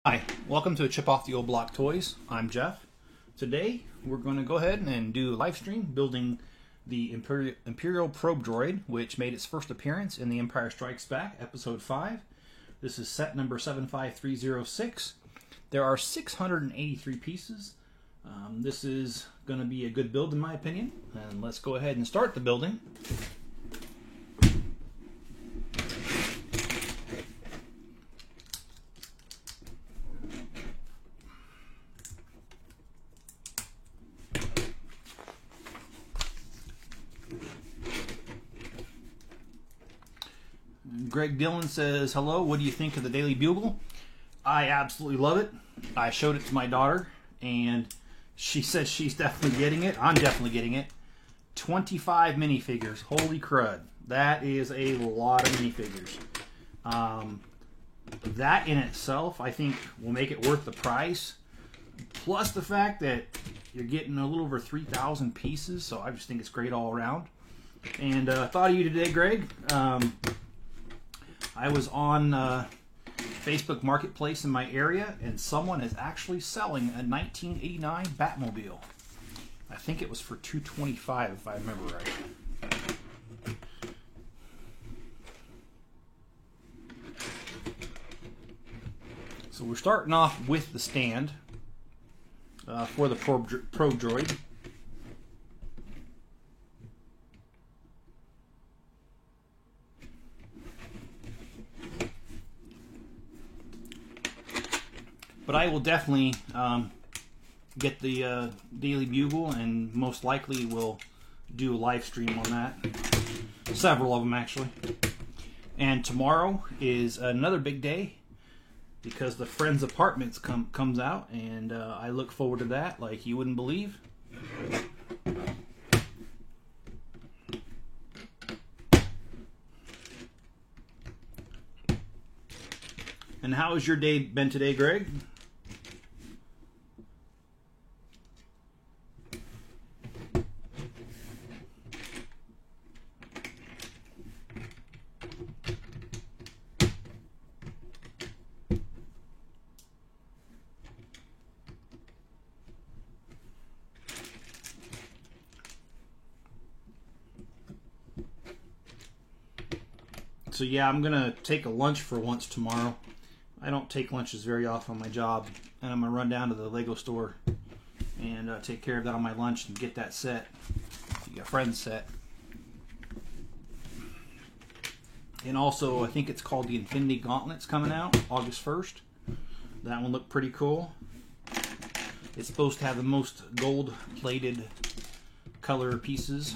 Hi, welcome to Chip Off the Old Block Toys. I'm Jeff. Today we're going to go ahead and do a live stream building the Imperial Probe Droid, which made its first appearance in The Empire Strikes Back, Episode 5. This is set number 75306. There are 683 pieces. This is going to be a good build in my opinion. And let's go ahead and start the building. Greg Dillon says, hello, what do you think of the Daily Bugle? I absolutely love it. I showed it to my daughter, and she says she's definitely getting it. I'm definitely getting it. 25 minifigures. Holy crud. That is a lot of minifigures. That in itself, I think, will make it worth the price. Plus the fact that you're getting a little over 3,000 pieces, so I just think it's great all around. And thought of you today, Greg. I was on Facebook Marketplace in my area, and someone is actually selling a 1989 Batmobile. I think it was for $225 if I remember right. So we're starting off with the stand for the Probe Droid. But I will definitely get the Daily Bugle, and most likely will do a live stream on that. Several of them, actually. And tomorrow is another big day because the Friends Apartments comes out, and I look forward to that like you wouldn't believe. And how has your day been today, Greg? So yeah, I'm going to take a lunch for once tomorrow. I don't take lunches very often on my job, and I'm going to run down to the Lego store and take care of that on my lunch and get that set, a friend's set. And also, I think it's called the Infinity Gauntlet's coming out August 1st. That one looked pretty cool. It's supposed to have the most gold-plated color pieces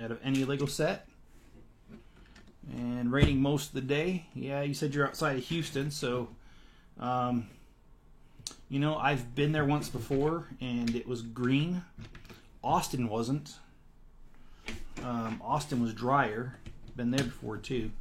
out of any Lego set. And raining most of the day. Yeah, you said you're outside of Houston, so you know, I've been there once before and it was green. Austin wasn't. Austin was drier. Been there before too.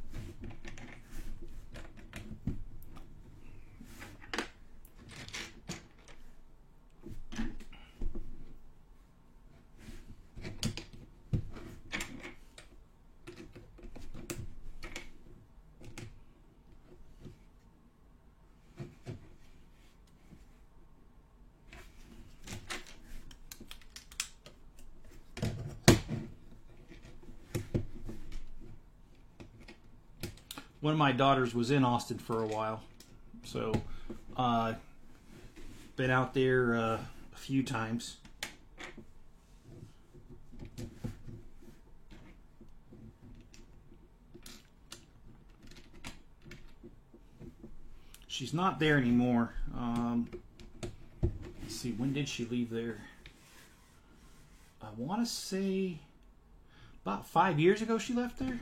One of my daughters was in Austin for a while, so been out there a few times. She's not there anymore. Let's see, when did she leave there? I want to say about 5 years ago she left there.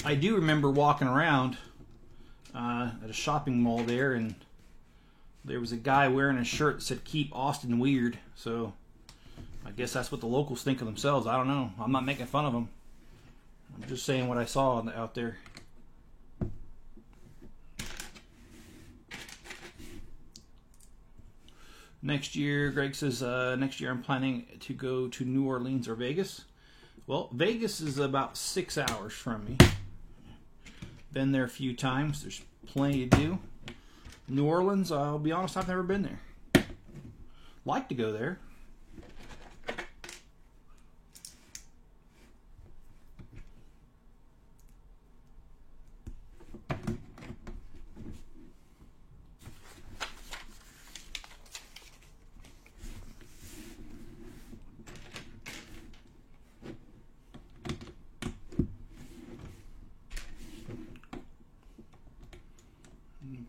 I do remember walking around at a shopping mall there, and there was a guy wearing a shirt that said "Keep Austin Weird." So I guess that's what the locals think of themselves. I don't know. I'm not making fun of them. I'm just saying what I saw out there. Next year, Greg says, next year I'm planning to go to New Orleans or Vegas. Well, Vegas is about 6 hours from me. Been there a few times. There's plenty to do. New Orleans, I'll be honest, I've never been there. Like to go there.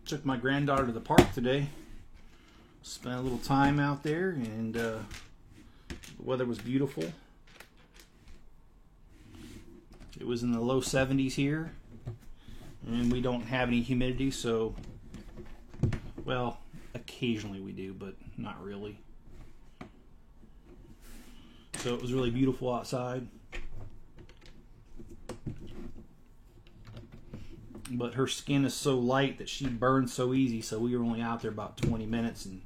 Took my granddaughter to the park today. Spent a little time out there, and the weather was beautiful. It was in the low 70s here, and we don't have any humidity, so, well, occasionally we do, but not really. So it was really beautiful outside. But her skin is so light that she burns so easy, so we were only out there about 20 minutes, and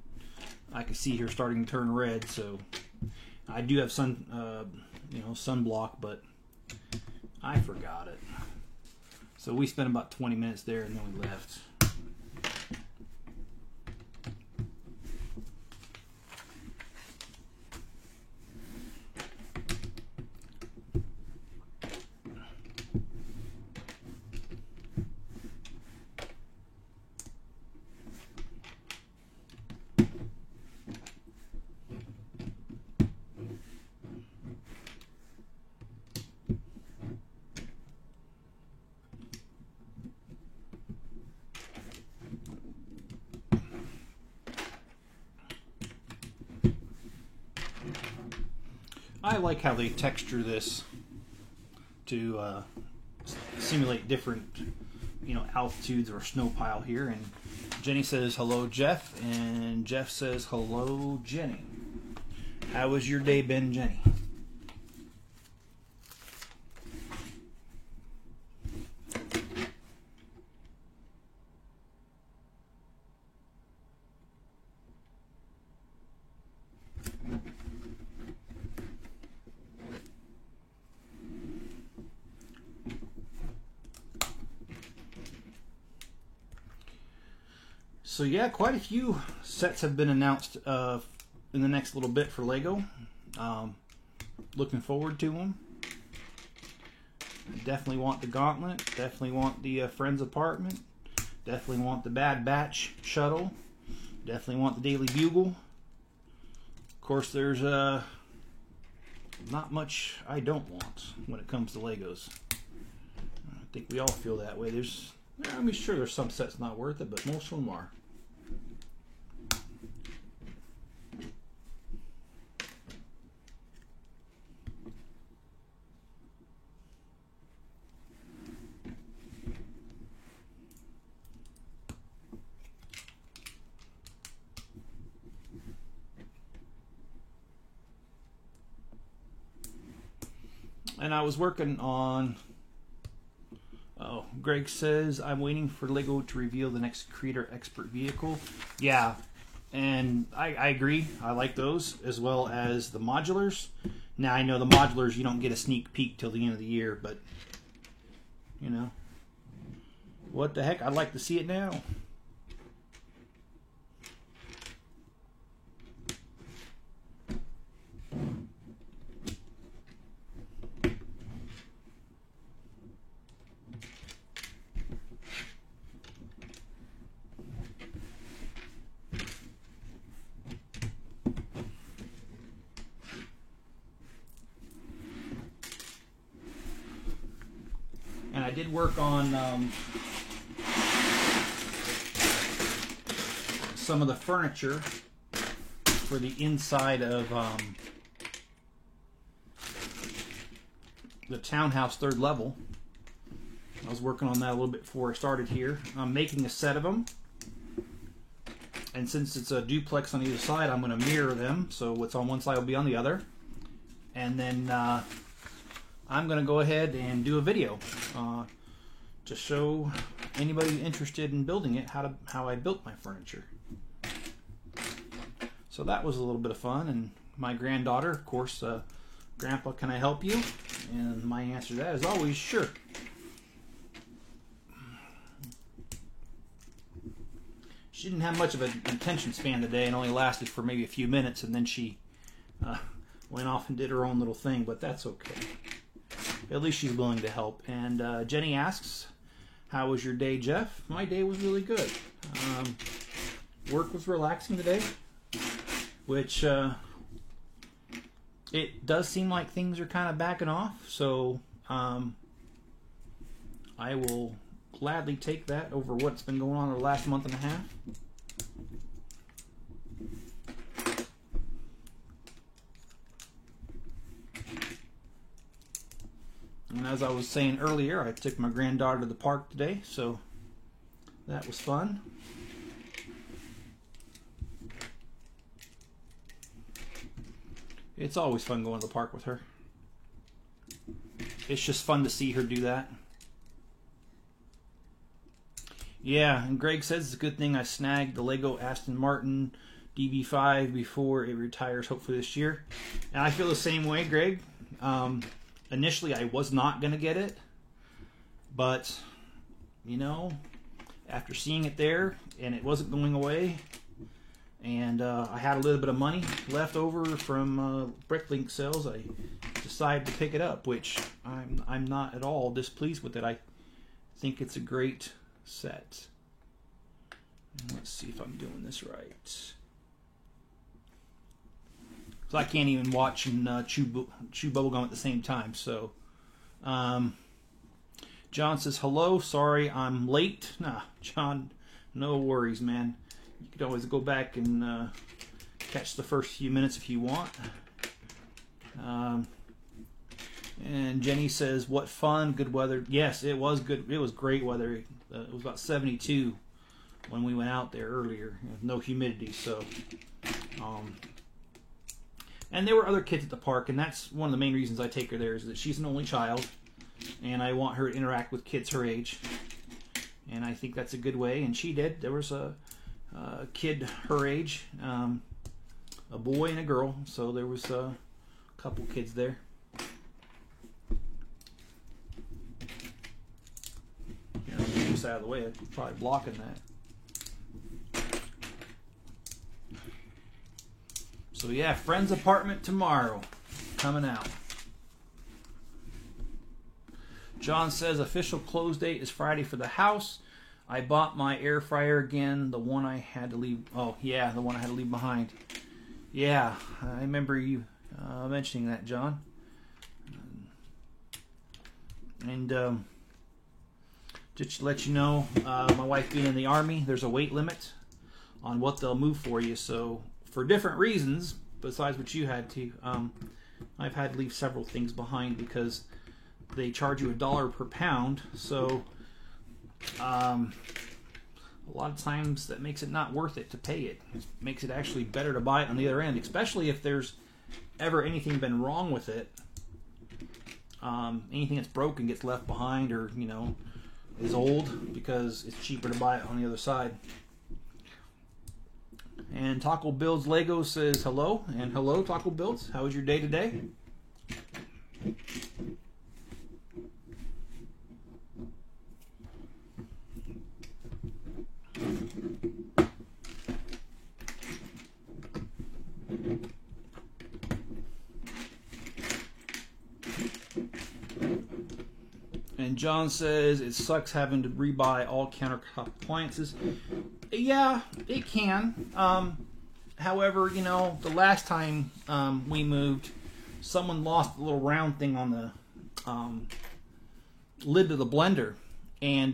I could see her starting to turn red. So I do have sunblock, but I forgot it. So we spent about 20 minutes there, and then we left. I like how they texture this to simulate different, altitudes or snow pile here. And Jenny says, hello, Jeff. And Jeff says, hello, Jenny. How has your day been, Jenny? So yeah, quite a few sets have been announced in the next little bit for LEGO. Looking forward to them. Definitely want the Gauntlet. Definitely want the Friends Apartment. Definitely want the Bad Batch Shuttle. Definitely want the Daily Bugle. Of course, there's not much I don't want when it comes to Legos. I think we all feel that way. Sure, there's some sets not worth it, but most of them are. And I was working on... Oh, Greg says, I'm waiting for LEGO to reveal the next Creator Expert vehicle. Yeah, and I agree. I like those, as well as the modulars. Now, I know the modulars, you don't get a sneak peek till the end of the year, but, what the heck? I'd like to see it now. And I did work on some of the furniture for the inside of the townhouse third level. I was working on that a little bit before I started here. I'm making a set of them. And since it's a duplex on either side, I'm going to mirror them. So what's on one side will be on the other. And then I'm going to go ahead and do a video to show anybody interested in building it how I built my furniture. So that was a little bit of fun. And my granddaughter, of course, Grandpa, can I help you? And my answer to that is always sure. She didn't have much of an attention span today and only lasted for maybe a few minutes, and then she went off and did her own little thing, but that's okay. At least she's willing to help. And Jenny asks, how was your day, Jeff? My day was really good. Work was relaxing today, which it does seem like things are kind of backing off, so I will gladly take that over what's been going on the last month and a half. And as I was saying earlier, I took my granddaughter to the park today, so that was fun. It's always fun going to the park with her. It's just fun to see her do that. Yeah, and Greg says it's a good thing I snagged the Lego Aston Martin DB5 before it retires, hopefully this year. And I feel the same way, Greg. Initially, I was not going to get it. But, you know, after seeing it there, and it wasn't going away, and I had a little bit of money left over from Bricklink sales, I decided to pick it up, which I'm not at all displeased with it. I think it's a great set. And let's see if I'm doing this right. So I can't even watch and chew bubblegum at the same time. So, John says, hello, sorry I'm late. Nah, John, no worries, man. You could always go back and catch the first few minutes if you want. And Jenny says, what fun, good weather. Yes, it was good. It was great weather. It was about 72 when we went out there earlier. No humidity, so... and there were other kids at the park, and that's one of the main reasons I take her there, is that she's an only child, and I want her to interact with kids her age. And I think that's a good way, and she did. There was a kid her age, a boy and a girl, so there was a couple kids there. You know, get this out of the way, I'm probably blocking that. So yeah, Friend's Apartment tomorrow, coming out. John says official close date is Friday for the house. I bought my air fryer again, the one I had to leave. Oh yeah, the one I had to leave behind. Yeah, I remember you mentioning that, John. And just to let you know, my wife being in the Army, there's a weight limit on what they'll move for you. So for different reasons, besides what you had to, I've had to leave several things behind because they charge you $1 per pound. So a lot of times that makes it not worth it to pay it. It makes it actually better to buy it on the other end, especially if there's ever anything been wrong with it. Anything that's broken gets left behind, or you know, is old, because it's cheaper to buy it on the other side. And Taco Builds Lego says hello, and hello Taco Builds. How was your day today? And John says it sucks having to rebuy all countertop appliances. Yeah, it can. However, you know, the last time we moved, someone lost the little round thing on the lid of the blender. And,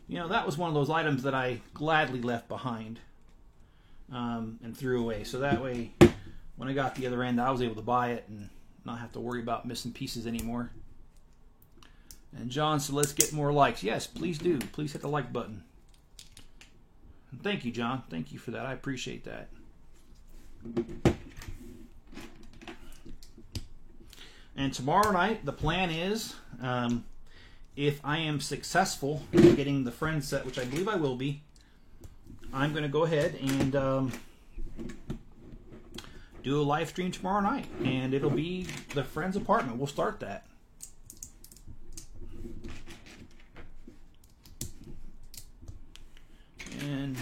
you know, that was one of those items that I gladly left behind and threw away. So that way, when I got the other end, I was able to buy it and not have to worry about missing pieces anymore. And John said, let's get more likes. Yes, please do. Please hit the like button. And thank you, John. Thank you for that. I appreciate that. And tomorrow night, the plan is, if I am successful in getting the Friends set, which I believe I will be, I'm going to go ahead and do a live stream tomorrow night, and it'll be the friend's apartment. We'll start that. And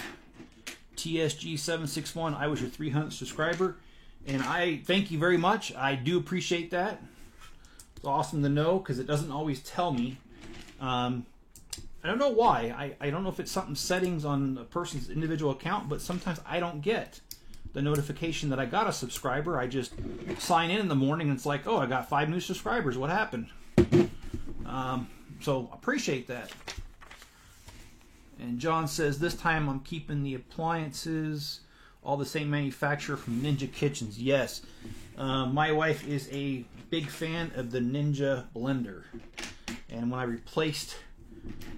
TSG761, I was your 300th subscriber, and I thank you very much. I do appreciate that. It's awesome to know because it doesn't always tell me. I don't know why. I don't know if it's something settings on a person's individual account, but sometimes I don't get the notification that I got a subscriber. I just sign in the morning and it's like, oh, I got 5 new subscribers. What happened? So appreciate that. And John says, this time I'm keeping the appliances all the same manufacturer from Ninja Kitchens. Yes. My wife is a big fan of the Ninja blender. And when I replaced,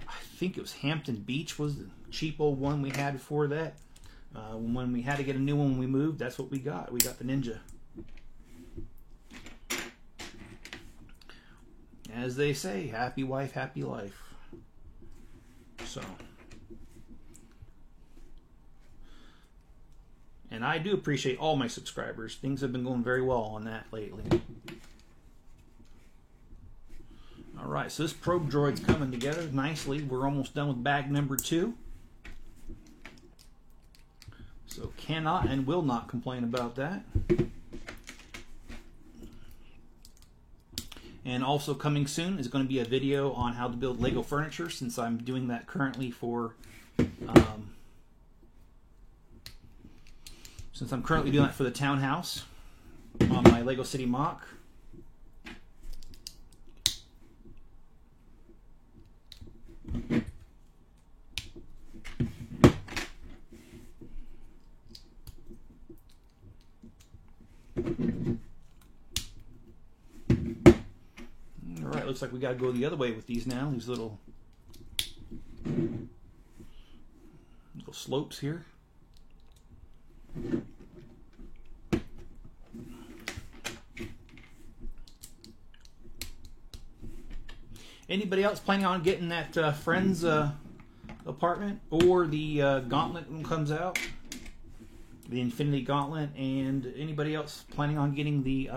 I think it was Hampton Beach was the cheap old one we had before that. When we had to get a new one when we moved, that's what we got. We got the Ninja. As they say, happy wife, happy life. So. And I do appreciate all my subscribers. Things have been going very well on that lately. Alright, so this probe droid's coming together nicely. We're almost done with bag number 2. So cannot and will not complain about that. And also coming soon is going to be a video on how to build Lego furniture, since I'm doing that currently for... Since I'm currently doing that for the townhouse on my Lego City Mock. Alright, looks like we gotta go the other way with these now, these little slopes here. Anybody else planning on getting that friend's apartment, or the Gauntlet when it comes out? The Infinity Gauntlet, and anybody else planning on getting the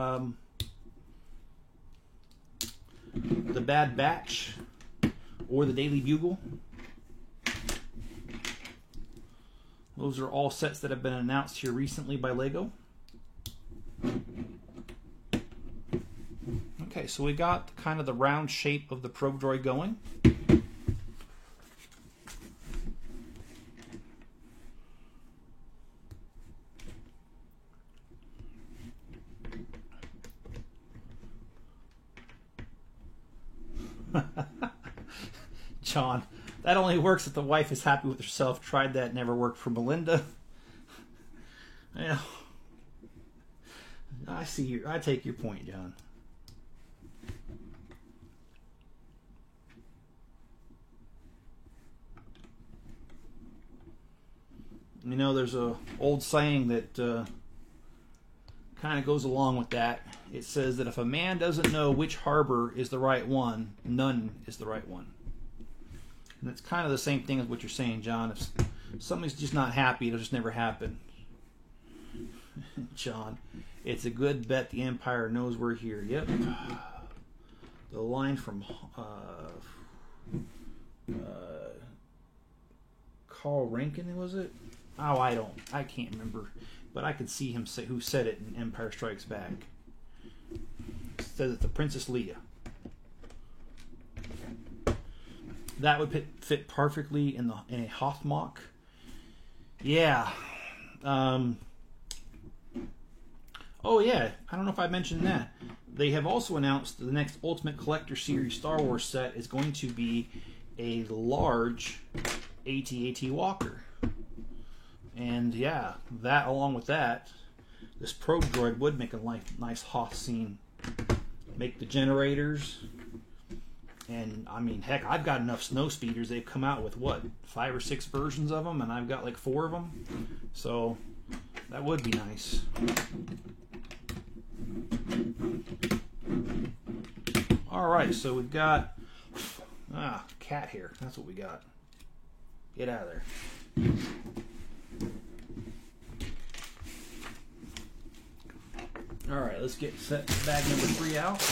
Bad Batch or the Daily Bugle? Those are all sets that have been announced here recently by Lego. Okay, so we got kind of the round shape of the probe droid going. John, that only works if the wife is happy with herself. Tried that, never worked for Melinda. Yeah, I take your point, John. You know, there's a old saying that kind of goes along with that. It says that if a man doesn't know which harbor is the right one, none is the right one. And it's kind of the same thing as what you're saying, John. If somebody's just not happy, it'll just never happen. John, it's a good bet the Empire knows we're here. Yep. The line from Carl Rankin, was it? Oh, I can't remember, but I could see him say who said it in Empire Strikes Back. It says it's the Princess Leia. That would fit perfectly in a Hoth Mock. Yeah. Oh yeah, I don't know if I mentioned that. They have also announced the next Ultimate Collector Series Star Wars set is going to be a large AT-AT Walker. And yeah, that along with that, this probe droid would make a nice Hoth scene. Make the generators. And I mean, heck, I've got enough snow speeders. They've come out with what, 5 or 6 versions of them, and I've got like 4 of them. So that would be nice. All right, so we've got cat hair. That's what we got. Get out of there. All right, let's get set bag number 3 out.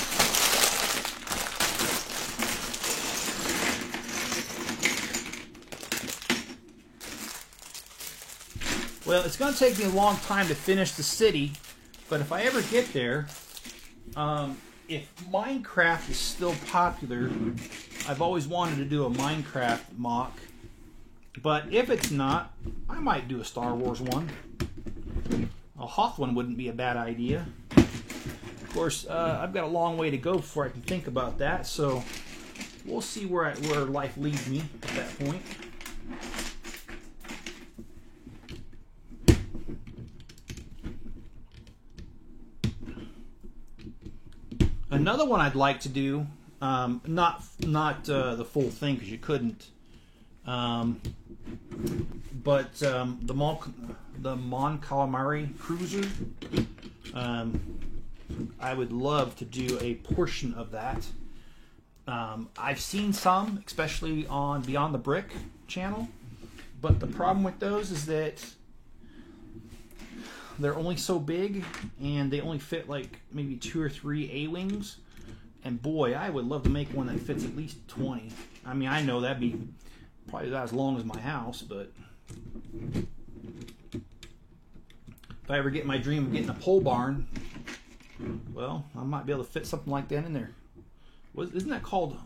Well, it's going to take me a long time to finish the city, but if I ever get there, if Minecraft is still popular, I've always wanted to do a Minecraft mock, but if it's not, I might do a Star Wars one. A Hoth one wouldn't be a bad idea. Of course, I've got a long way to go before I can think about that, so we'll see where life leads me at that point. Another one I'd like to do, not the full thing because you couldn't, but the Mon Calamari Cruiser. I would love to do a portion of that. I've seen some, especially on Beyond the Brick channel, but the problem with those is that they're only so big, and they only fit like maybe 2 or 3 A-wings. And boy, I would love to make one that fits at least 20. I mean, I know that'd be probably not as long as my house, but if I ever get my dream of getting a pole barn, well, I might be able to fit something like that in there. Isn't that called?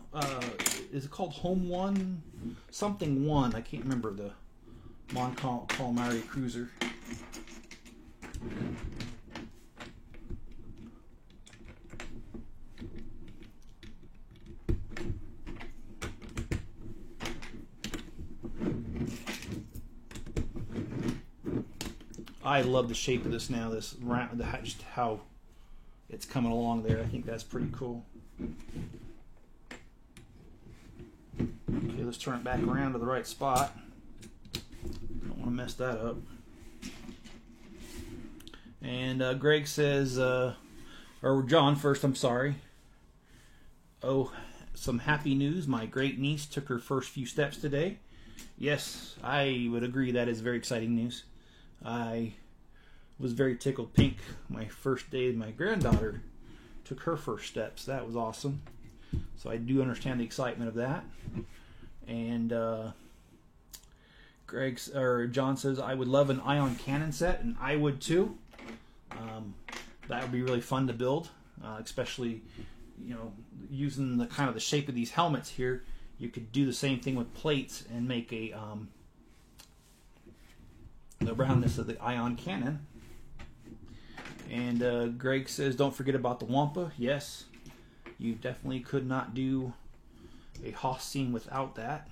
Is it called Home One? Something One? I can't remember the Mon Calamari Cruiser. I love the shape of this now. This round, just how it's coming along there. I think that's pretty cool. Okay, let's turn it back around to the right spot. Don't want to mess that up. And Greg says, or John first, I'm sorry. Oh, some happy news. My great niece took her first few steps today. Yes, I would agree that is very exciting news. I was very tickled pink my first day my granddaughter took her first steps. That was awesome. So I do understand the excitement of that. And John says, I would love an ion cannon set, and I would too. That would be really fun to build, especially, you know, using the kind of the shape of these helmets here. You could do the same thing with plates and make a the roundness of the ion cannon. And Greg says, don't forget about the Wampa. Yes, you definitely could not do a Hoth scene without that.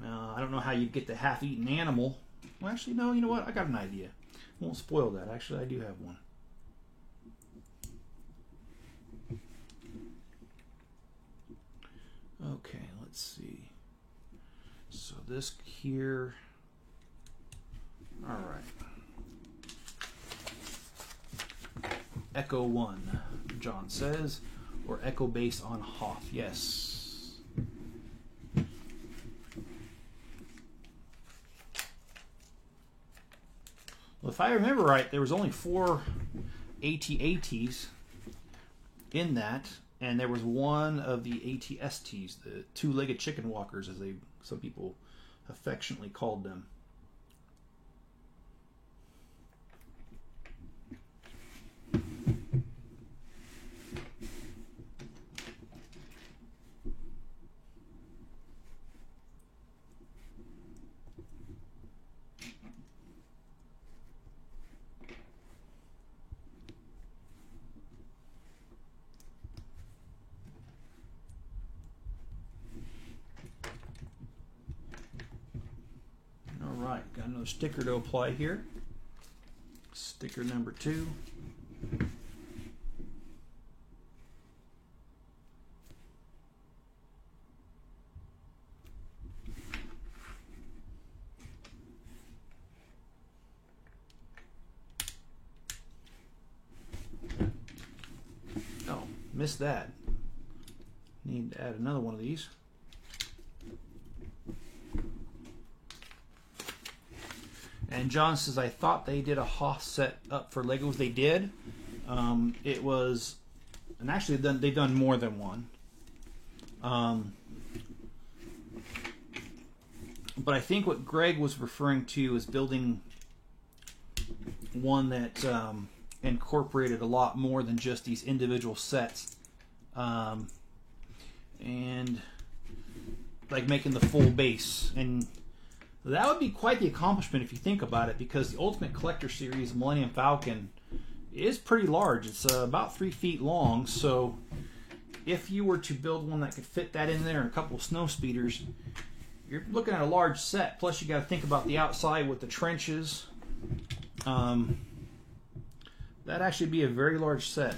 I don't know how you get the half-eaten animal. Well, actually, no, you know what? I got an idea. Won't spoil that. Actually, I do have one. Okay, let's see. So this here, all right. Echo 1, John says, or Echo based on Hoth. Yes. Well, if I remember right, there was only 4 AT-ATs in that. And there was one of the AT-STs, the two-legged chicken walkers, as some people affectionately called them. Got another sticker to apply here. Sticker number 2. Oh, missed that. Need to add another one of these. And John says, I thought they did a Hoth set up for Legos. They did. It was, and actually they've done more than one. But I think what Greg was referring to is building one that incorporated a lot more than just these individual sets. And like making the full base. And that would be quite the accomplishment if you think about it, because the Ultimate Collector Series Millennium Falcon is pretty large. It's about 3 feet long, so if you were to build one that could fit that in there and a couple of snow speeders, you're looking at a large set. Plus you got to think about the outside with the trenches. That'd actually be a very large set,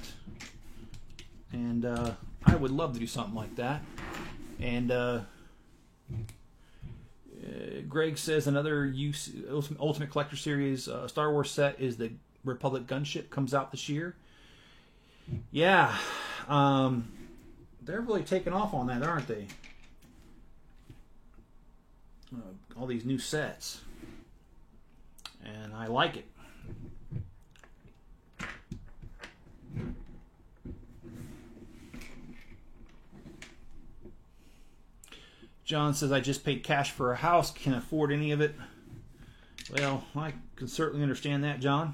and I would love to do something like that. And Greg says another Ultimate Collector Series Star Wars set is the Republic gunship, comes out this year. Yeah, they're really taking off on that, aren't they? All these new sets, and I like it. John says, I just paid cash for a house, can't afford any of it. Well, I can certainly understand that, John.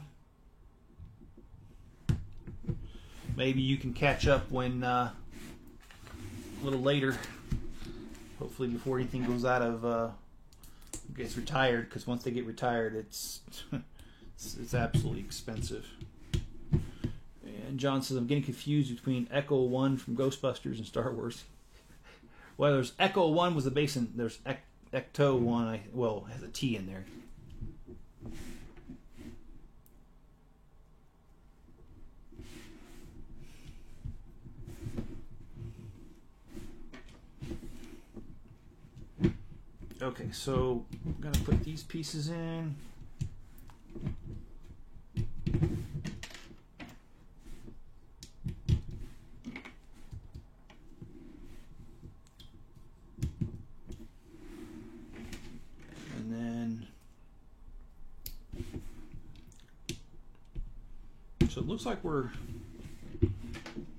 Maybe you can catch up when a little later, hopefully before anything goes out of gets retired, because once they get retired, it's absolutely expensive. And John says, I'm getting confused between Echo 1 from Ghostbusters and Star Wars. Well, there's Echo 1 was the base, and there's Ecto 1, well, it has a T in there. Okay, so I'm going to put these pieces in. And then, so it looks like we're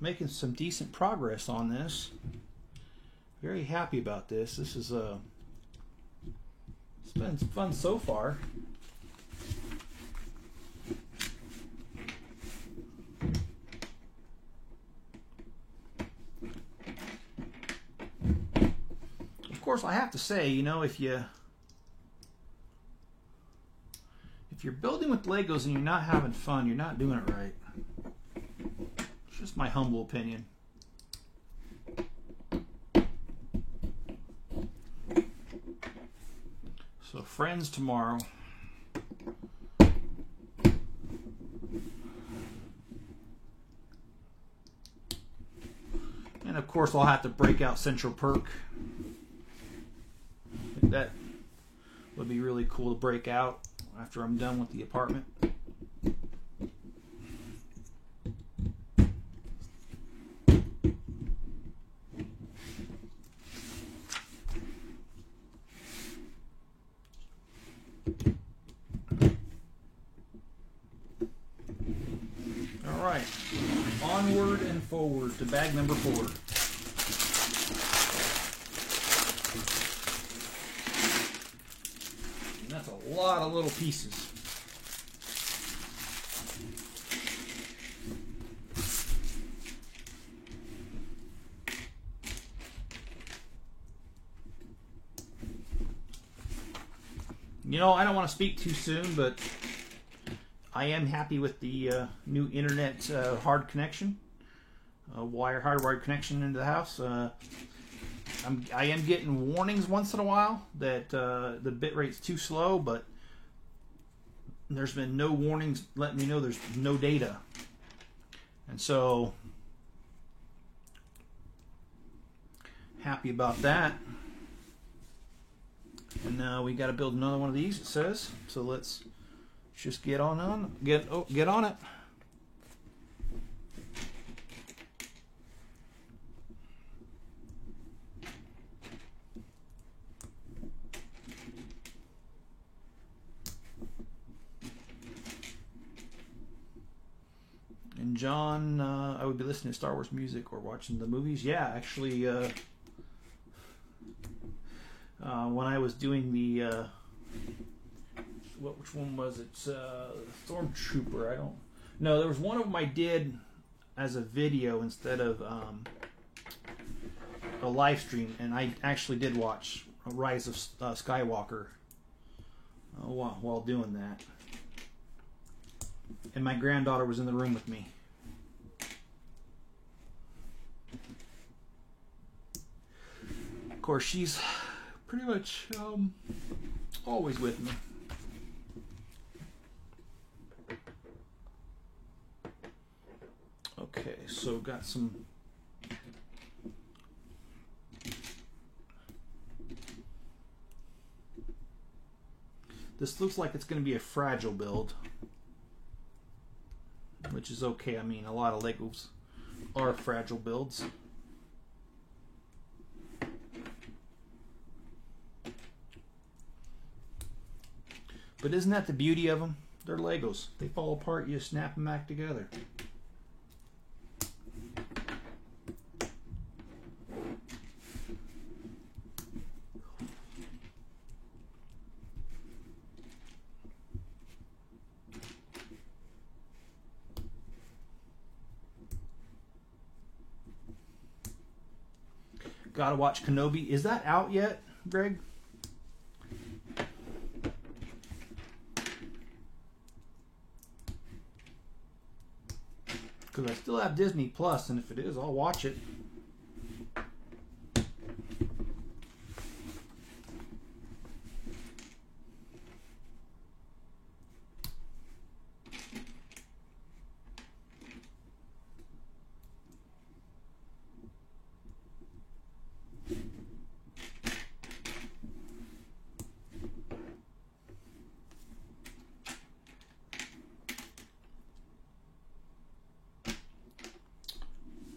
making some decent progress on this. Very happy about this. This is it's been fun so far. Of course, I have to say, you know, if you're building with Legos and you're not having fun, you're not doing it right. It's just my humble opinion. So friends tomorrow. And of course I'll have to break out Central Perk. I think that would be really cool to break out after I'm done with the apartment. Alright, onward and forward to bag number 4. And that's a lot of little pieces. You know, I don't want to speak too soon, but I am happy with the new internet hard connection, hardwired connection into the house. I am getting warnings once in a while that the bit rate's too slow, but there's been no warnings letting me know there's no data. And so, happy about that. And we got to build another one of these, it says. So let's just get on it. John, I would be listening to Star Wars music or watching the movies. Yeah, actually, when I was doing the which one was it? Stormtrooper. I don't. No, there was one of them I did as a video instead of a live stream, and I actually did watch Rise of Skywalker while doing that. And my granddaughter was in the room with me. Of course, she's pretty much always with me. Okay, so got some. This looks like it's going to be a fragile build, which is okay. I mean, a lot of Legos are fragile builds. But isn't that the beauty of them? They're Legos. They fall apart, you snap them back together. Gotta watch Kenobi. Is that out yet, Greg? Because I still have Disney Plus, and if it is, I'll watch it.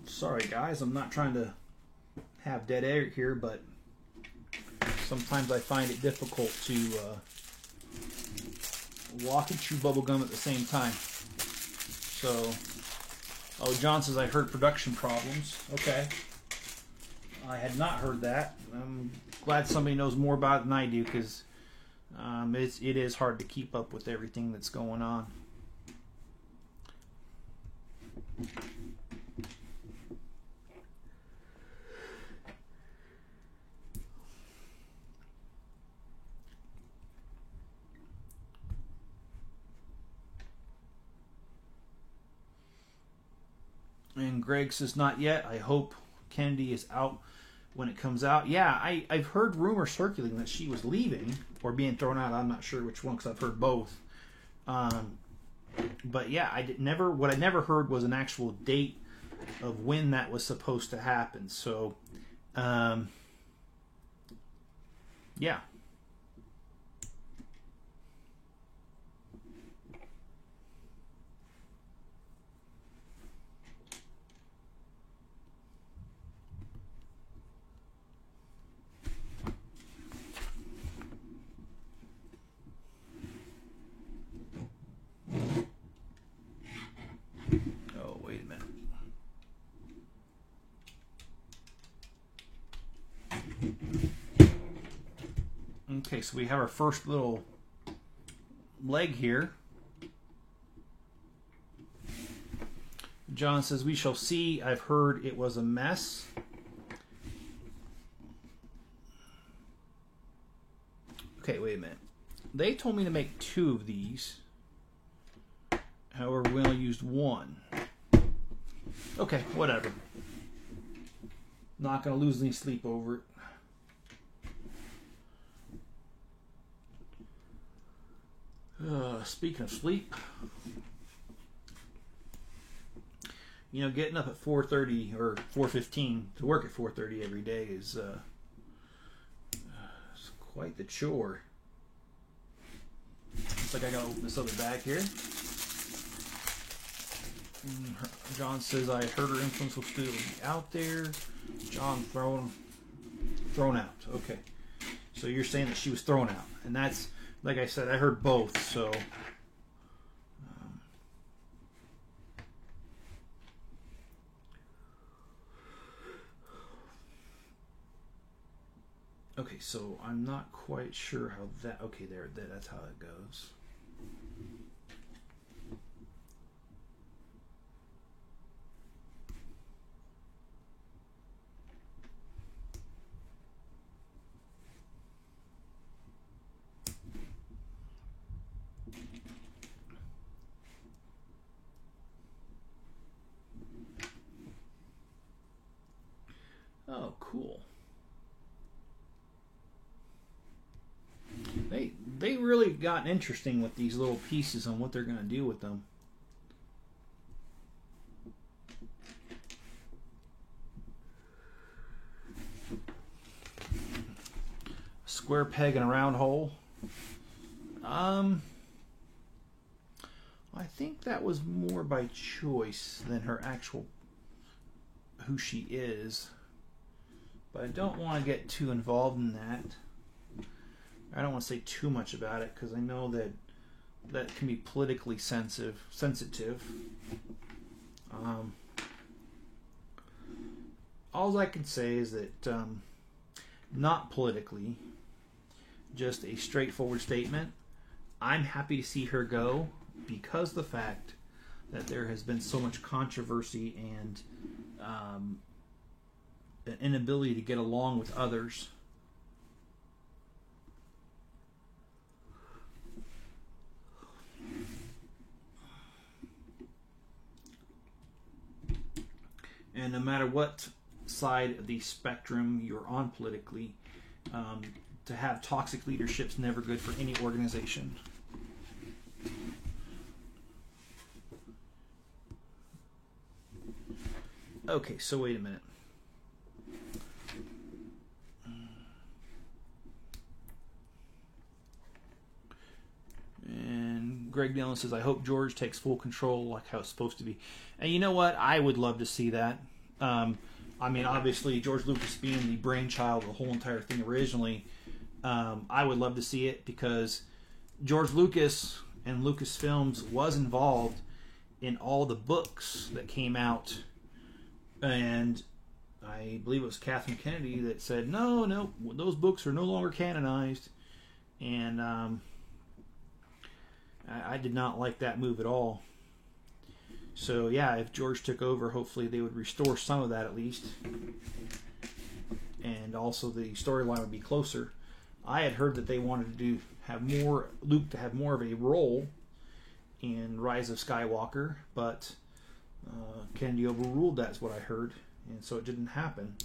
Sorry guys, I'm not trying to have dead air here, but sometimes I find it difficult to walk and chew bubble gum at the same time. So, oh, John says I heard production problems. Okay. I had not heard that. I'm glad somebody knows more about it than I do, because it is hard to keep up with everything that's going on. And Greg says, not yet. I hope Kennedy is out when it comes out. Yeah, I've heard rumors circulating that she was leaving or being thrown out. I'm not sure which one, because I've heard both. But yeah, what I never heard was an actual date of when that was supposed to happen. So, yeah. Okay, so we have our first little leg here. John says, we shall see. I've heard it was a mess. Okay, wait a minute. They told me to make 2 of these. However, we only used 1. Okay, whatever. Not going to lose any sleep over it. Speaking of sleep, you know, getting up at 4:30 or 4:15 to work at 4:30 every day is it's quite the chore. Looks like I gotta open this other bag here. John says, I heard her influence will still be out there. John thrown out. Okay, so you're saying that she was thrown out, and that's, like I said, I heard both, so Okay, so I'm not quite sure how that. Okay, that's how it goes. Oh, cool. They really got interesting with these little pieces on what they're going to do with them. Square peg in a round hole. I think that was more by choice than her actual who she is. But I don't want to get too involved in that. I don't want to say too much about it because I know that that can be politically sensitive. All I can say is that not politically, just a straightforward statement. I'm happy to see her go because the fact that there has been so much controversy and an inability to get along with others. And no matter what side of the spectrum you're on politically, to have toxic leadership is never good for any organization. Okay, so wait a minute. And Greg Dillon says, I hope George takes full control like how it's supposed to be. And you know what? I would love to see that. I mean, obviously, George Lucas being the brainchild of the whole entire thing originally, I would love to see it because George Lucas and Lucasfilms was involved in all the books that came out. And I believe it was Kathleen Kennedy that said, no, those books are no longer canonized. And I did not like that move at all. So yeah, if George took over, hopefully they would restore some of that at least. And also the storyline would be closer. I had heard that they wanted to have Luke to have more of a role in Rise of Skywalker, but Kennedy overruled that's what I heard, and so it didn't happen.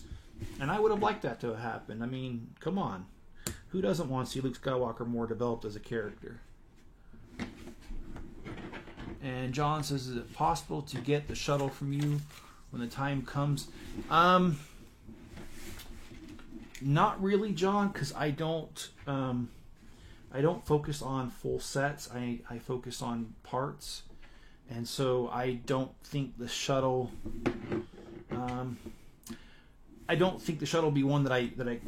And I would have liked that to have happened. I mean, come on. Who doesn't want to see Luke Skywalker more developed as a character? And John says, is it possible to get the shuttle from you when the time comes? Not really, John, because I don't focus on full sets. I focus on parts, and so I don't think the shuttle. I don't think the shuttle will be one that I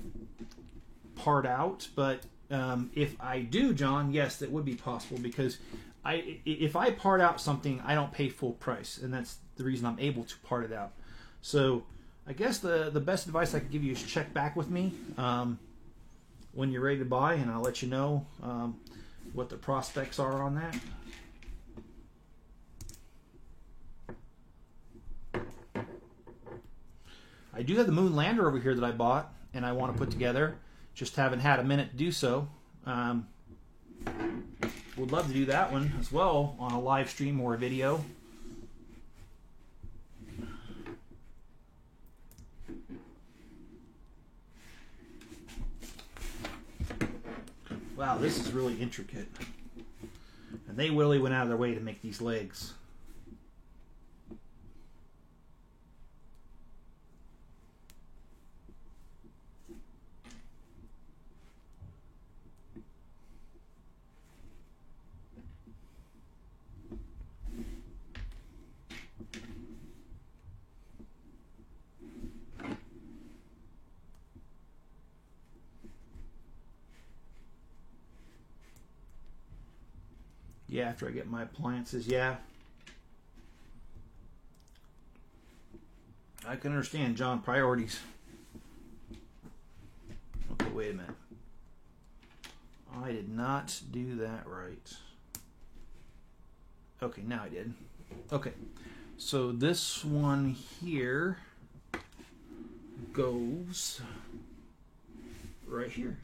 part out. But if I do, John, yes, that would be possible because if I part out something, I don't pay full price, and that's the reason I'm able to part it out. So I guess the best advice I can give you is check back with me when you're ready to buy, and I'll let you know what the prospects are on that. I do have the Moon Lander over here that I bought and I want to put together. Just haven't had a minute to do so. Would love to do that one as well on a live stream or a video. Wow, this is really intricate. And they really went out of their way to make these legs. Yeah, after I get my appliances, yeah. I can understand, John, priorities. Okay, wait a minute. I did not do that right. Okay, now I did. Okay, so this one here goes right here.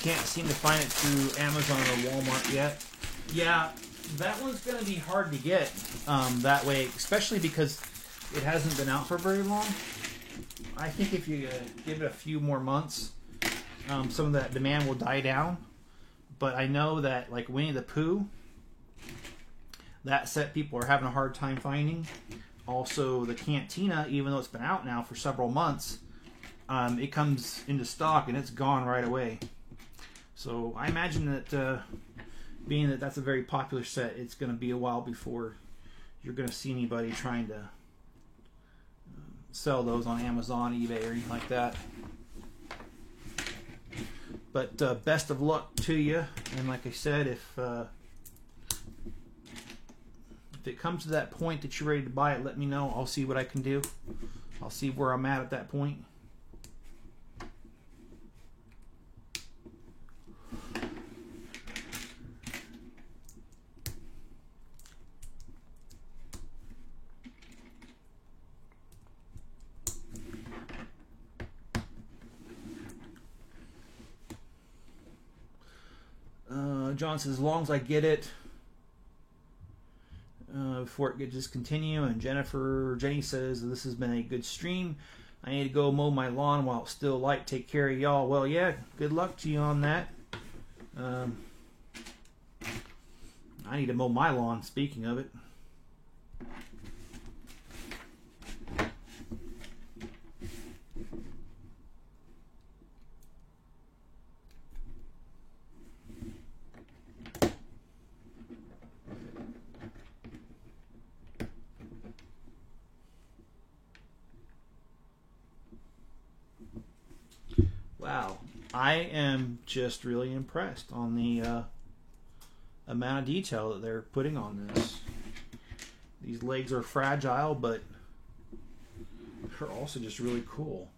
Can't seem to find it through Amazon or Walmart yet. Yeah, that one's going to be hard to get that way, especially because it hasn't been out for very long. I think if you give it a few more months, some of that demand will die down. But I know that, like Winnie the Pooh, that set people are having a hard time finding. Also, the Cantina, even though it's been out now for several months, it comes into stock and it's gone right away. So I imagine that being that that's a very popular set, it's going to be a while before you're going to see anybody trying to sell those on Amazon, eBay, or anything like that. But best of luck to you. And like I said, if it comes to that point that you're ready to buy it, let me know. I'll see what I can do. I'll see where I'm at that point. John says, as long as I get it before it gets discontinued. And Jenny says, this has been a good stream. I need to go mow my lawn while it's still light. Take care of y'all. Well, yeah, good luck to you on that. I need to mow my lawn, speaking of it. Wow, I am just really impressed on the amount of detail that they're putting on this. These legs are fragile, but they're also just really cool.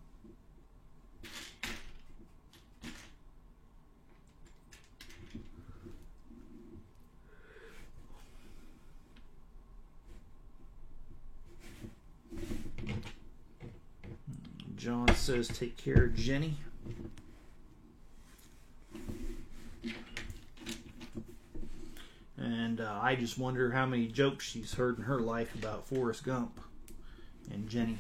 John says, take care, Jenny. And I just wonder how many jokes she's heard in her life about Forrest Gump and Jenny.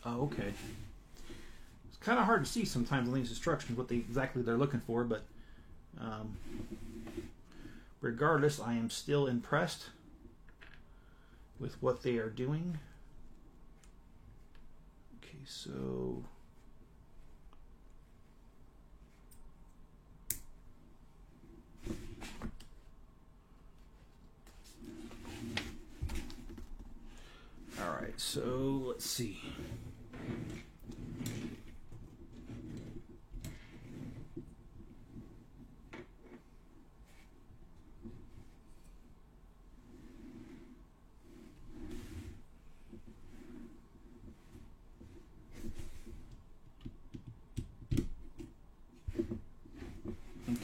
Oh, okay. It's kind of hard to see sometimes in these instructions what exactly they're looking for, but regardless, I am still impressed with what they are doing. Okay, so all right, so let's see.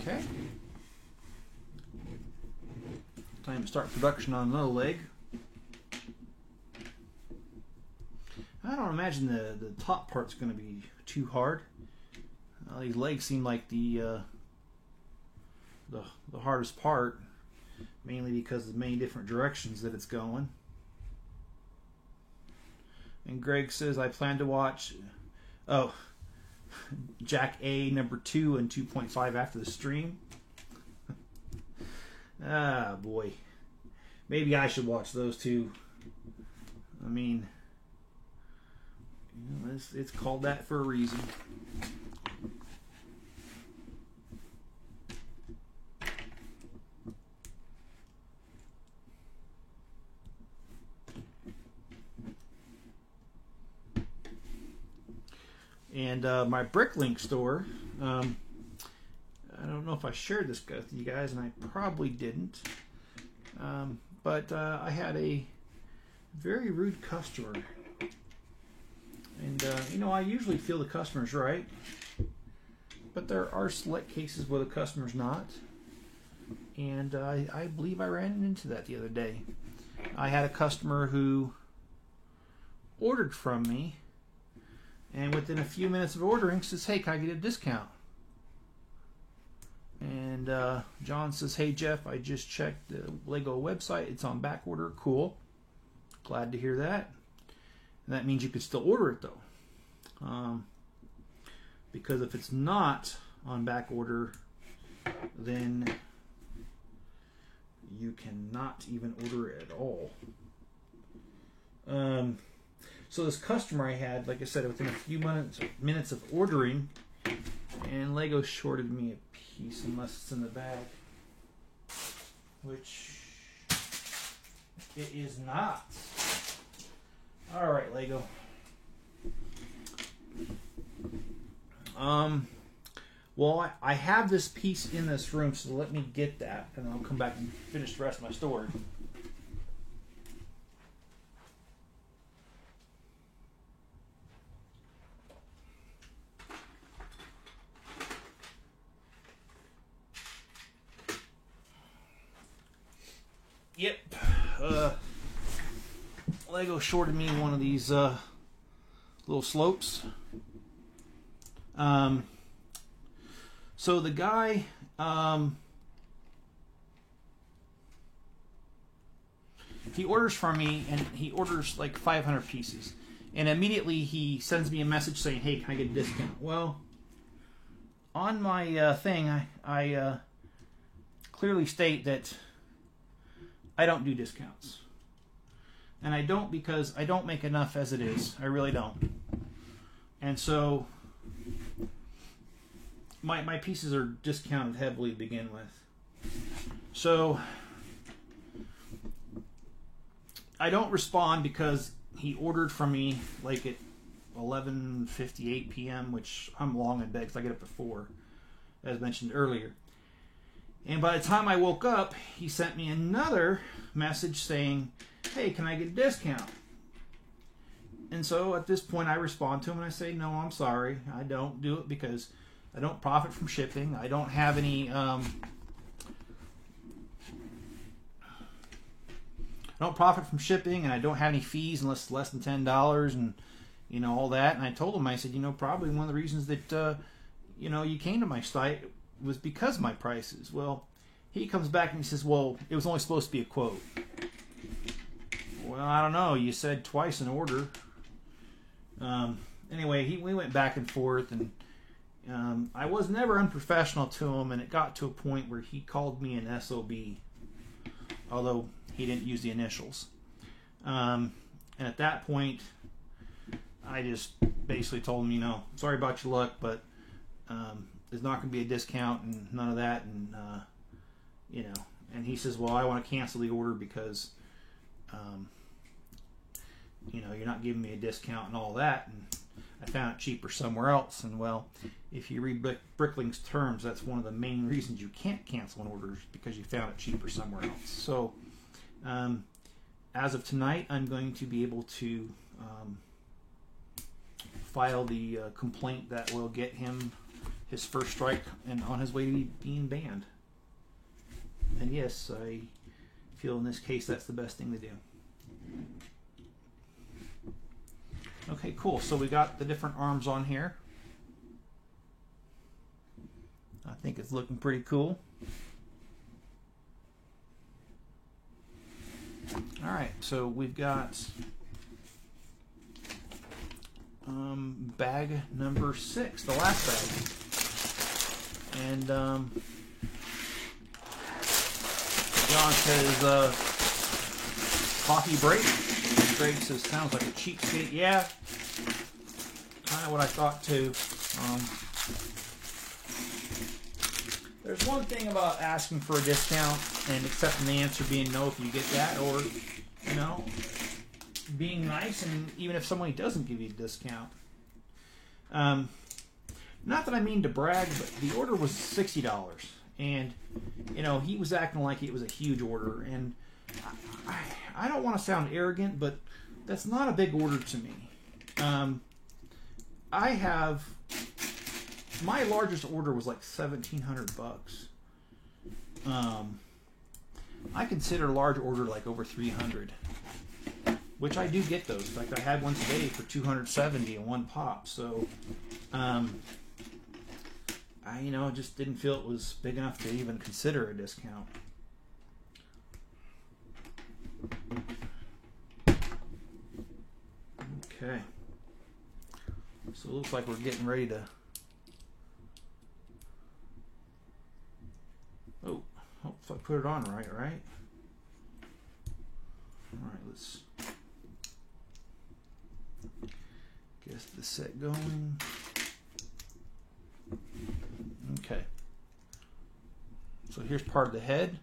Okay. Time to start production on another leg. I don't imagine the top part's going to be too hard. These legs seem like the hardest part, mainly because of the many different directions that it's going. And Greg says, I plan to watch. Oh, Jack A number 2 and 2.5 after the stream. Ah, boy. Maybe I should watch those two. I mean, you know, it's called that for a reason. And my Bricklink store, I don't know if I shared this with you guys, and I probably didn't. But I had a very rude customer. And, you know, I usually feel the customer's right. But there are select cases where the customer's not. And I believe I ran into that the other day. I had a customer who ordered from me, and within a few minutes of ordering says, "Hey, can I get a discount?" And John says, "Hey Jeff, I just checked the Lego website. It's on back order." Cool. Glad to hear that. And that means you could still order it though. Because if it's not on back order, then you cannot even order it at all. So this customer I had, like I said, within a few minutes of ordering, and Lego shorted me a piece unless it's in the bag, which it is not. All right, Lego. Well, I have this piece in this room, so let me get that, and then I'll come back and finish the rest of my story. Yep. Lego shorted me one of these little slopes. So the guy, he orders from me, and he orders like 500 pieces. And immediately he sends me a message saying, "Hey, can I get a discount?" Well, on my thing, I clearly state that I don't do discounts. And I don't because I don't make enough as it is. I really don't. And so my pieces are discounted heavily to begin with. So I don't respond because he ordered from me like at 11:58 p.m., which I'm long in bed because I get up at 4, as mentioned earlier. And by the time I woke up, he sent me another message saying, "Hey, can I get a discount?" And so at this point I respond to him and I say, "No, I'm sorry. I don't do it because I don't profit from shipping. I don't have any I don't profit from shipping, and I don't have any fees unless it's less than $10 and you know all that." And I told him, I said, probably one of the reasons that you came to my site was because of my prices. Well, he comes back and he says, "Well, it was only supposed to be a quote." Well, I don't know. You said twice an order. Anyway, we went back and forth, and I was never unprofessional to him, and it got to a point where he called me an SOB, although he didn't use the initials. And at that point, I just basically told him, "Sorry about your luck, but there's not going to be a discount and none of that." And and he says, "Well, I want to cancel the order because you're not giving me a discount and all that, and I found it cheaper somewhere else." And well, if you read Bricklink's terms, that's one of the main reasons you can't cancel an order, because you found it cheaper somewhere else. So as of tonight, I'm going to be able to file the complaint that will get him his first strike and on his way to being banned. And yes, I feel in this case that's the best thing to do. Okay, cool. So we got the different arms on here. I think it's looking pretty cool. All right, so we've got bag number 6, the last bag. And John says, coffee break. And Greg says, sounds like a cheapskate. Yeah, kind of what I thought too. There's one thing about asking for a discount and accepting the answer being no if you get that, or, you know, being nice, and even if somebody doesn't give you a discount. Not that I mean to brag, but the order was $60, and, you know, he was acting like it was a huge order, and I don't want to sound arrogant, but that's not a big order to me. I have, my largest order was like $1,700. I consider a large order like over 300, which I do get those. In fact, I had one today for 270 in one pop. So, I, you know, just didn't feel it was big enough to even consider a discount. Okay. So it looks like we're getting ready to. Oh, hope I put it on right? All right, let's get the set going. Okay. So here's part of the head.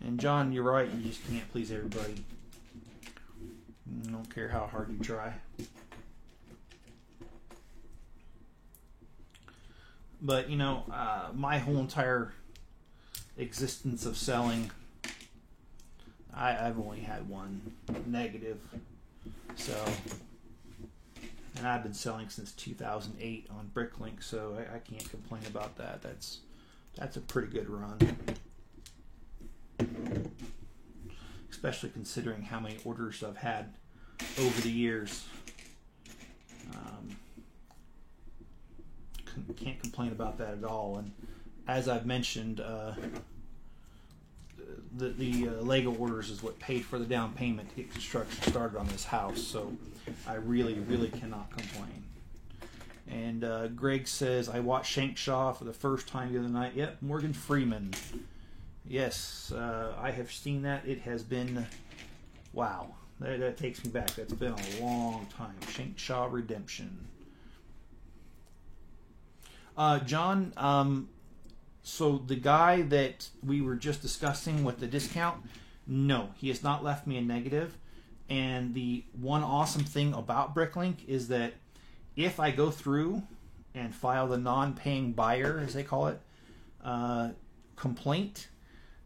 And John, you're right, you just can't please everybody. I don't care how hard you try. But, you know, my whole entire existence of selling, I've only had one negative. So, and I've been selling since 2008 on Bricklink, so I can't complain about that. That's a pretty good run. Especially considering how many orders I've had over the years. Can't complain about that at all. And as I've mentioned, the Lego orders is what paid for the down payment to get construction started on this house. So I really cannot complain. And Greg says, I watched Shank Shaw for the first time the other night. Yep, Morgan Freeman. Yes, I have seen that. It has been, wow, that takes me back. That's been a long time. Shank Shaw Redemption. John, so the guy that we were just discussing with the discount, no, he has not left me a negative. And the one awesome thing about Bricklink is that if I go through and file the non-paying buyer, as they call it, complaint,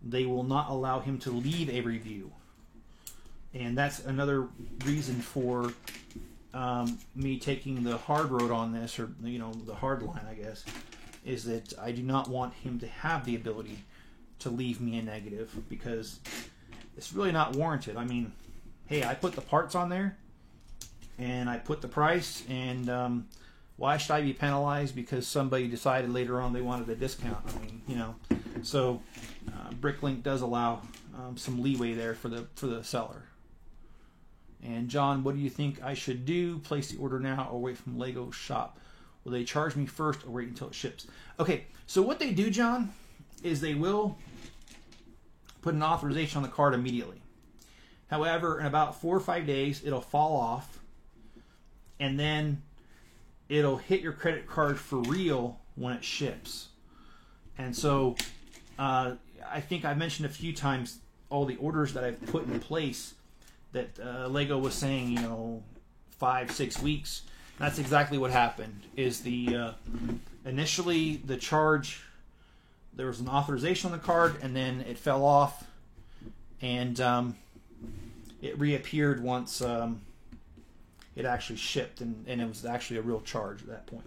they will not allow him to leave a review. And that's another reason for me taking the hard road on this, or, you know, the hard line, I guess, is that I do not want him to have the ability to leave me a negative, because it's really not warranted. I mean, hey, I put the parts on there, and I put the price, and why should I be penalized because somebody decided later on they wanted a discount? I mean, you know, so Bricklink does allow some leeway there for the seller. And John, what do you think I should do? Place the order now or wait from Lego shop? Will they charge me first or wait until it ships? Okay, so what they do, John, is they will put an authorization on the card immediately. However, in about 4 or 5 days, it'll fall off, and then it'll hit your credit card for real when it ships. And so I think I mentioned a few times all the orders that I've put in place that Lego was saying, you know, 5-6 weeks. That's exactly what happened. Is the initially the charge, there was an authorization on the card, and then it fell off, and it reappeared once it actually shipped, and it was actually a real charge at that point.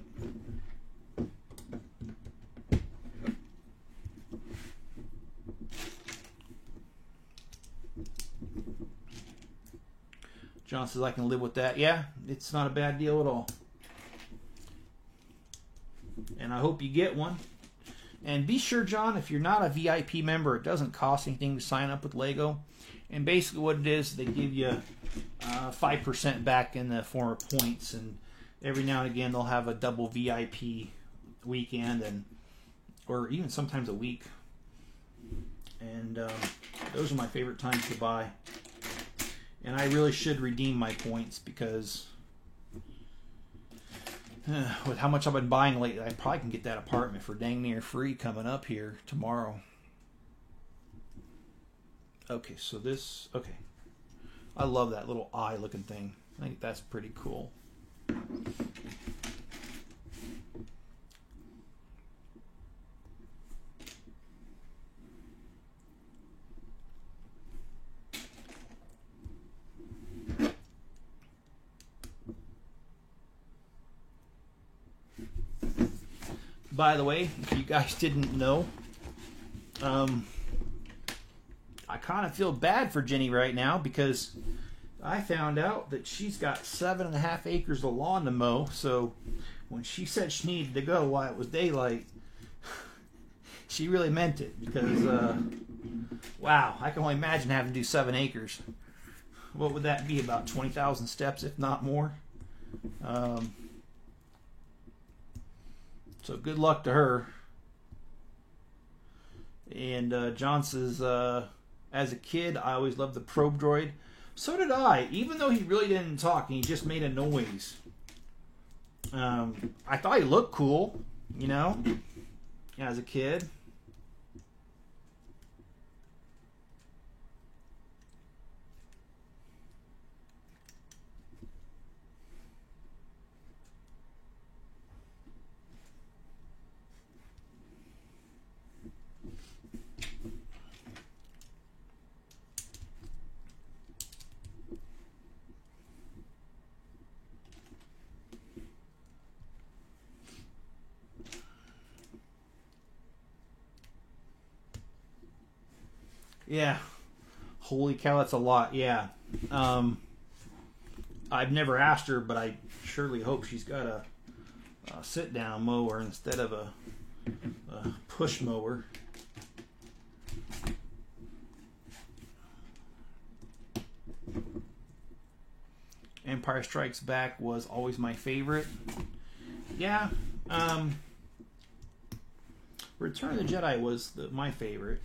John says I can live with that. Yeah, it's not a bad deal at all. And I hope you get one. And be sure, John, if you're not a VIP member, it doesn't cost anything to sign up with Lego. And basically what it is, they give you 5% back in the form of points. And every now and again they'll have a double VIP weekend, or even sometimes a week. And those are my favorite times to buy. And I really should redeem my points because with how much I've been buying lately, I probably can get that apartment for dang near free coming up here tomorrow. Okay, so this, okay. I love that little eye looking thing. I think that's pretty cool. By the way, if you guys didn't know, I kind of feel bad for Jenny right now because I found out that she's got 7.5 acres of lawn to mow. So when she said she needed to go while it was daylight, she really meant it because, wow, I can only imagine having to do 7 acres. What would that be? About 20,000 steps, if not more. So good luck to her. And John says, as a kid, I always loved the Probe Droid. So did I, even though he really didn't talk and he just made a noise. I thought he looked cool, you know, as a kid. Yeah. Holy cow, that's a lot. Yeah. I've never asked her, but I surely hope she's got a sit-down mower instead of a push mower. Empire Strikes Back was always my favorite. Yeah. Return of the Jedi was my favorite.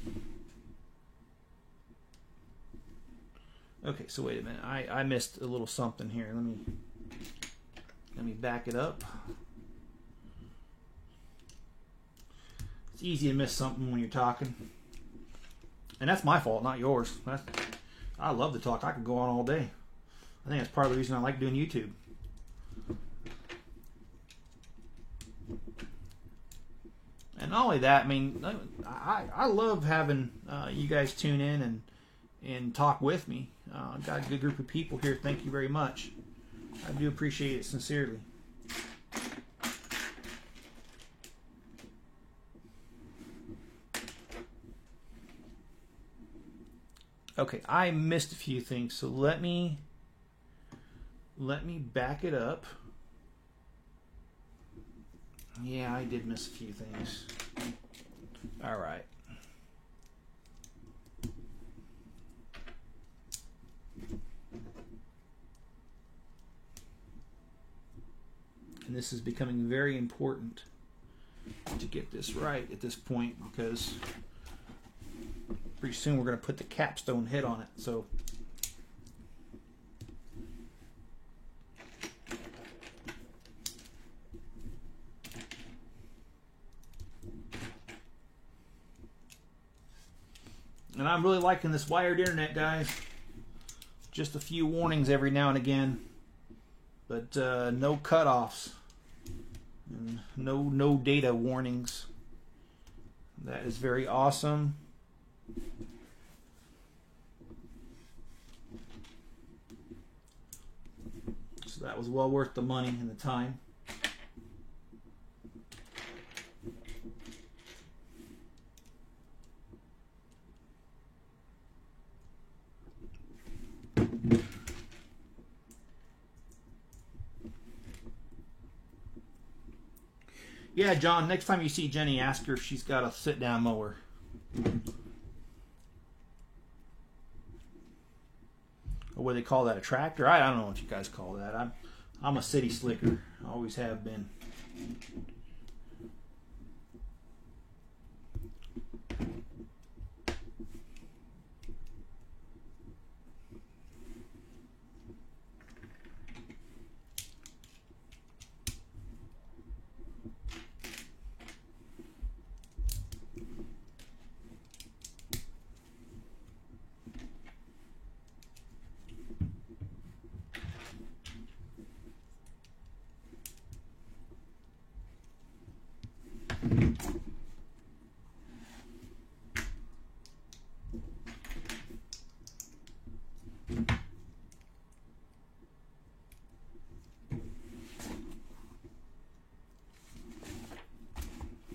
Okay, so wait a minute. I missed a little something here. Let me back it up. It's easy to miss something when you're talking. And that's my fault, not yours. I love to talk. I could go on all day. I think that's part of the reason I like doing YouTube. And not only that, I mean, I love having you guys tune in and talk with me. I've got a good group of people here. Thank you very much. I do appreciate it sincerely. Okay, I missed a few things, so let me back it up. Yeah, I did miss a few things. All right. And this is becoming very important to get this right at this point because pretty soon we're going to put the capstone head on it. So and I'm really liking this wired internet, guys. Just a few warnings every now and again, but no cutoffs. And no data warnings. That is very awesome. So that was well worth the money and the time. Yeah, John, next time you see Jenny, ask her if she's got a sit-down mower. Or what do they call that, a tractor? I don't know what you guys call that. I'm a city slicker. Always have been.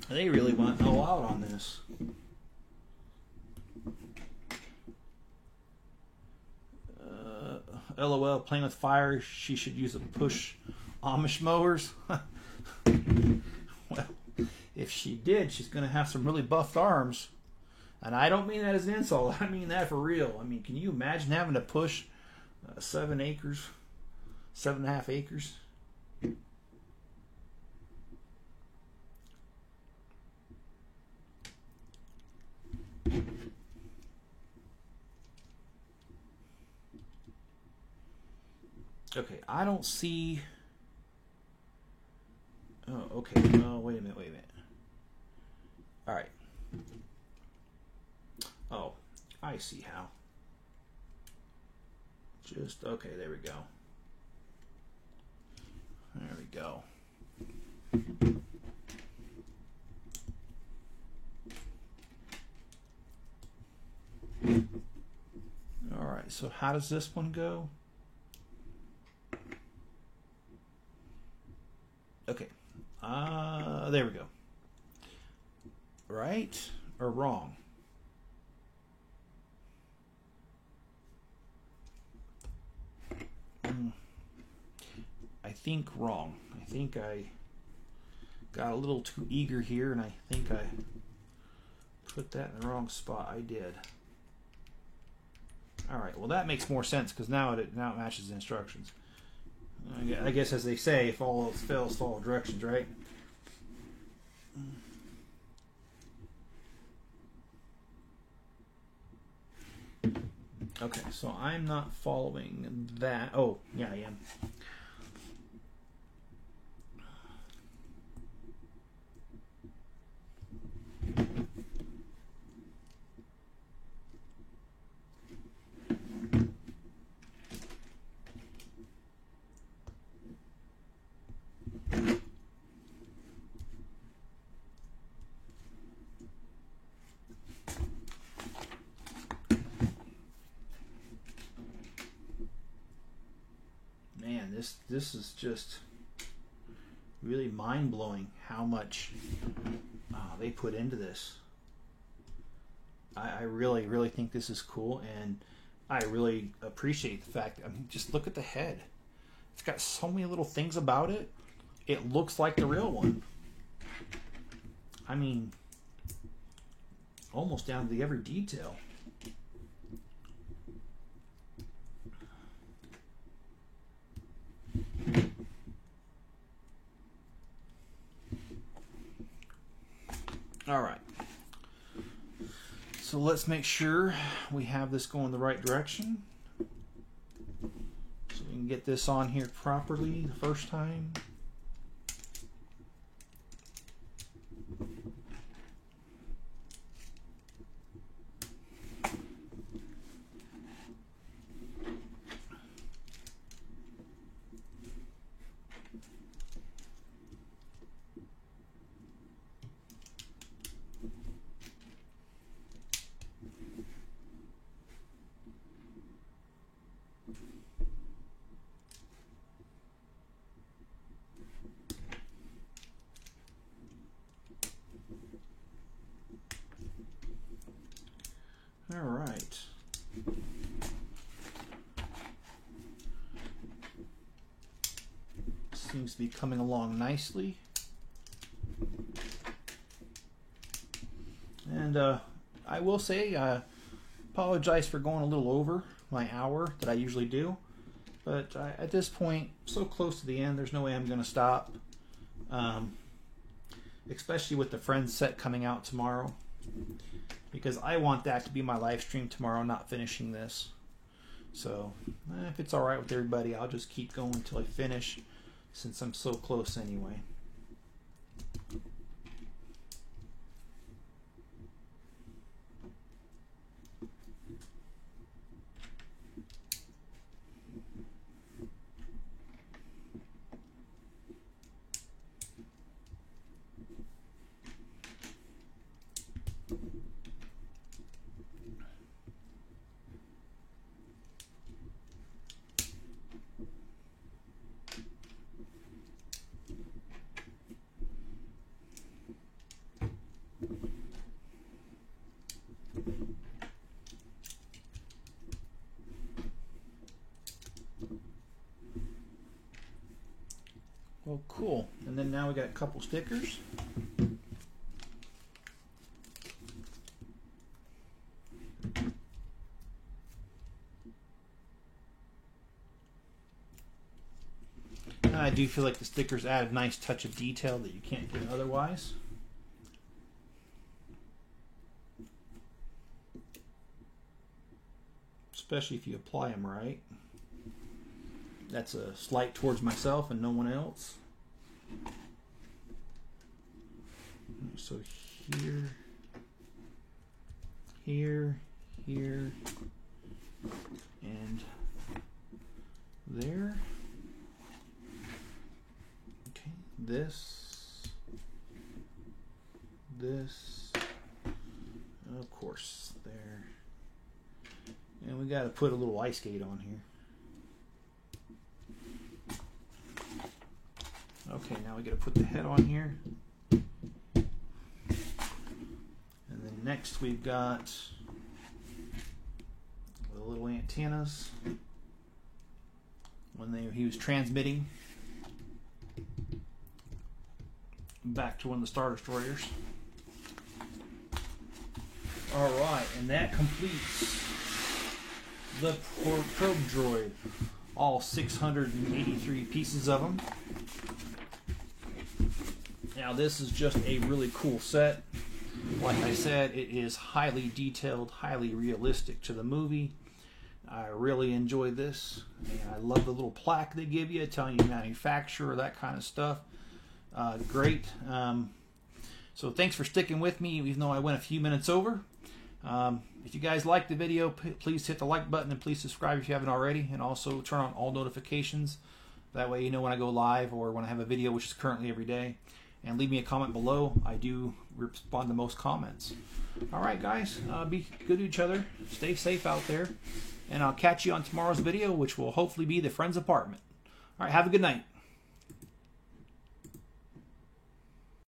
They really went all out on this. LOL, playing with fire, she should use a push Amish mowers. Well, if she did, she's going to have some really buffed arms. And I don't mean that as an insult. I mean that for real. I mean, can you imagine having to push 7 acres, 7.5 acres? Okay, I don't see... Oh, okay. Oh, wait a minute, wait a minute. All right. Oh, I see how. Just, okay, there we go. There we go. All right, so how does this one go? Okay, there we go. Right or wrong? I think wrong. I think I got a little too eager here, and I think I put that in the wrong spot. I did. All right, well that makes more sense because now it matches the instructions. I guess, as they say, if all else fails, follow directions, right? Okay, so I'm not following that. Oh, yeah, I am. This is just really mind-blowing how much they put into this. I really, really think this is cool, and I really appreciate the fact. I mean, just look at the head. It's got so many little things about it. It looks like the real one. I mean, almost down to every detail. All right, so let's make sure we have this going the right direction so we can get this on here properly the first time. All right. Seems to be coming along nicely. And I will say, apologize for going a little over my hour that I usually do. But at this point, so close to the end, there's no way I'm going to stop. Especially with the Friends set coming out tomorrow. Because I want that to be my live stream tomorrow, not finishing this. So, if it's alright with everybody, I'll just keep going until I finish, since I'm so close anyway. Well, cool. And then now we got a couple stickers. And I do feel like the stickers add a nice touch of detail that you can't get otherwise. Especially if you apply them right. That's a slight towards myself and no one else. So here, here, here, and there. Okay, this, of course, there. And we got to put a little ice skate on here. Okay, now we got to put the head on here. And then next we've got the little antennas when he was transmitting back to one of the Star Destroyers. Alright, and that completes the probe droid. All 683 pieces of them. Now this is just a really cool set. Like I said, it is highly detailed, highly realistic to the movie. I really enjoy this. And I love the little plaque they give you telling you manufacturer, that kind of stuff. Great. So thanks for sticking with me, even though I went a few minutes over. If you guys liked the video, please hit the like button and please subscribe if you haven't already. And also turn on all notifications. That way you know when I go live or when I have a video, which is currently every day. And leave me a comment below. I do respond to most comments. Alright guys, be good to each other. Stay safe out there. And I'll catch you on tomorrow's video, which will hopefully be the Friends apartment. Alright, have a good night.